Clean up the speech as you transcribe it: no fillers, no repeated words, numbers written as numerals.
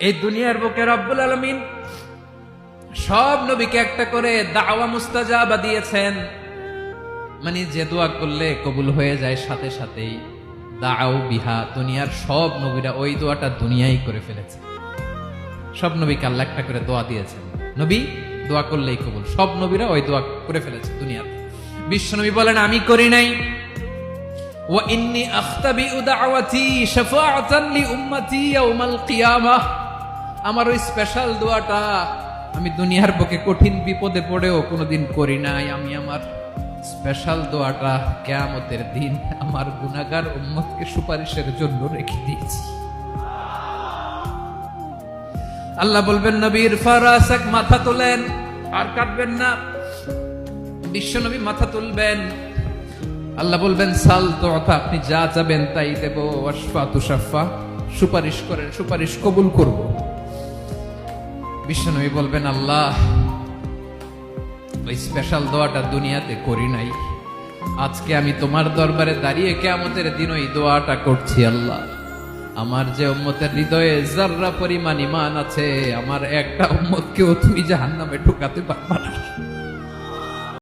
এই দুনিয়ার বুকে রব্বুল আলামিন সব নবীকে একটা করে দাওয়া মুস্তাজাবা দিয়েছেন, মানে যে দোয়া করলে কবুল হয়ে যায় সাথে সাথেই। দাও বিহা, দুনিয়ার সব নবীরা ওই দোয়াটা দুনিয়ায় করে ফেলেছে। সব নবীকে আল্লাহ একটা করে দোয়া দিয়েছেন, নবী দোয়া করলেই কবুল। সব নবীরা ওই দোয়া করে ফেলেছে দুনিয়াতে। বিশ্বনবী বলেন আমি করি নাই। ওয়া ইন্নী আখতাবিউ দাওয়াতি শাফাআতান লি উম্মতি ইয়াউমাল কিয়ামাহ, আমার ওই স্পেশাল দোয়াটা আমি দুনিয়ার বুকে কঠিন বিপদে পড়েও কোনোদিন করি নাই। আমি আমার স্পেশাল দোয়াটা কিয়ামতের দিন আমার গুনাহগার উম্মতকে সুপারিশের জন্য রেখে দিয়েছি। আল্লাহ বলবেন নবীর ফারাসাক, মাথা তোলেন, আর কাটবেন না। বিশ্বনবী মাথা তুলবেন, আল্লাহ বলবেন সাল তুতা, আপনি যা চাবেন তাই দেব। ওয়াশফা তুশাফা, সুপারিশ করেন, সুপারিশ কবুল করব। বিশ্বনবী বলবেন আল্লাহ ওই স্পেশাল দোয়াটা দুনিয়াতে করি নাই, আজকে আমি তোমার দরবারে দাঁড়িয়ে কিয়ামতের দিন ওই দোয়াটা করছি। আল্লাহ আমার যে উম্মতের হৃদয়ে যাররা পরিমাণ ঈমান আছে, আমার একটা উম্মতকেও তুমি জাহান্নামে ঢোকাতে পারবা না।